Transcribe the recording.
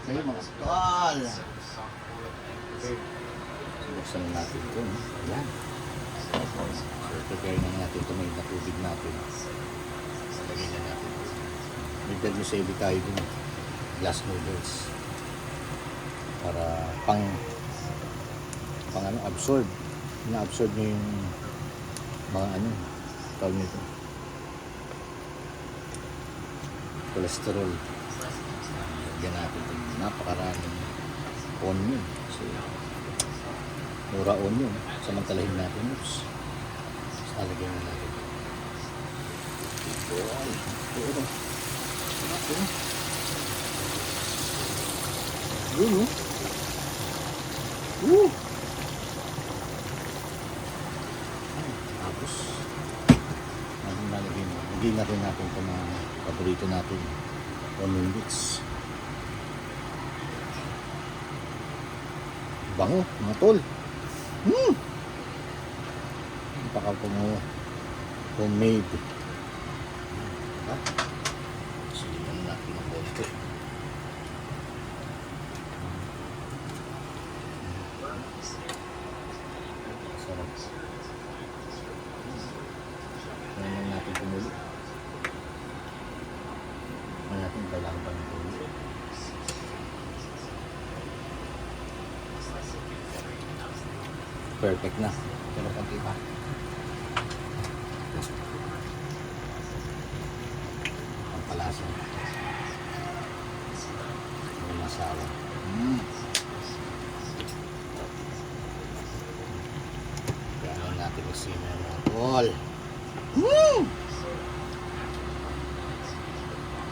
Okay, mga tol. Buksan natin ito. Yan. So, prepare na natin ito. May natubig natin. Lagay na natin ito. May vermicelli tayo dun. Glass noodles. Para pang ano, absorb. Na-absorb nyo yung mga ano, tawag nito. Cholesterol. Lagyan natin ito. Napakaraming onion. So, mura onion. Samantalahin natin. Oops. So, lagyan na natin ito. Ito. Ito. Ito. Yun, oh. Woo! Tapos, natin nalagyan. Lagyan na rin natin ito mga paborito natin. Onion bits. Bango, mga tol. Napaka-bango. Homemade. Diba? Silihan natin ang konti. Sarap. Ngayon natin pumuli. Ngayon natin kailangan pa ng pumuli. Perfect na. Pero konti pa. Ang palasa. Ang masawa. Kaya natin isina mga tol.